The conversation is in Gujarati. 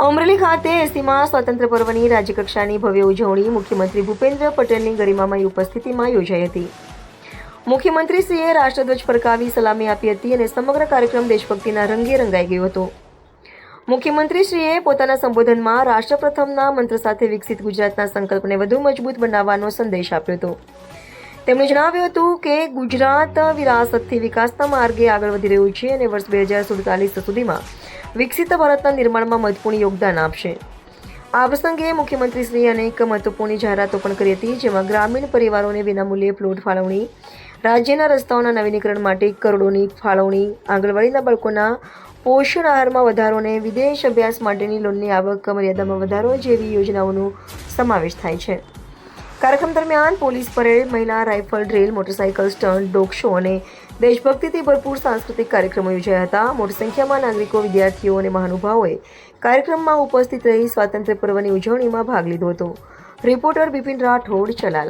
અમરેલી ખાતે 80મા સ્વાતંત્ર્ય પર્વની રાજ્યકક્ષાની ભવ્ય ઉજવણી મુખ્યમંત્રી ભૂપેન્દ્ર પટેલની ગરિમામય ઉપસ્થિતિમાં યોજાઈ હતી. મુખ્યમંત્રીશ્રીએ રાષ્ટ્રધ્વજ ફરકાવી સલામી આપી હતી અને સમગ્ર કાર્યક્રમ દેશભક્તિના રંગે રંગાઈ ગયો હતો. મુખ્યમંત્રીશ્રીએ પોતાના સંબોધનમાં રાષ્ટ્ર પ્રથમના મંત્ર સાથે વિકસિત ગુજરાતના સંકલ્પને વધુ મજબૂત બનાવવાનો સંદેશ આપ્યો હતો. તેમણે જણાવ્યું હતું કે ગુજરાત વિરાસતથી વિકાસના માર્ગે આગળ વધી રહ્યું છે અને વર્ષ 2047 સુધીમાં વિકસિત ભારતના નિર્માણમાં મહત્વપૂર્ણ યોગદાન આપશે. આ પ્રસંગે મુખ્યમંત્રીશ્રીએ અનેક મહત્વપૂર્ણ જાહેરાતો પણ કરી હતી, જેમાં ગ્રામીણ પરિવારોને વિનામૂલ્યે પ્લોટ ફાળવણી, રાજ્યના રસ્તાઓના નવીનીકરણ માટે કરોડોની ફાળવણી, આંગણવાડીના બાળકોના પોષણ આહારમાં વધારો અને વિદેશ અભ્યાસ માટેની લોનની આવક મર્યાદામાં વધારો જેવી યોજનાઓનો સમાવેશ થાય છે. કાર્યક્રમ દરમિયાન પોલીસ પરેડ, મહિલા rifle drill, motorcycle stunt, dog show અને દેશભક્તિથી ભરપૂર સાંસ્કૃતિક કાર્યક્રમો યોજાયા હતા. મોટી સંખ્યામાં નાગરિકો, વિદ્યાર્થીઓ અને મહાનુભાવોએ કાર્યક્રમમાં ઉપસ્થિત રહી સ્વાતંત્ર્ય પર્વની ઉજવણીમાં ભાગ લીધો હતો. રિપોર્ટર બિપિન રાઠોડ, ચલાલા.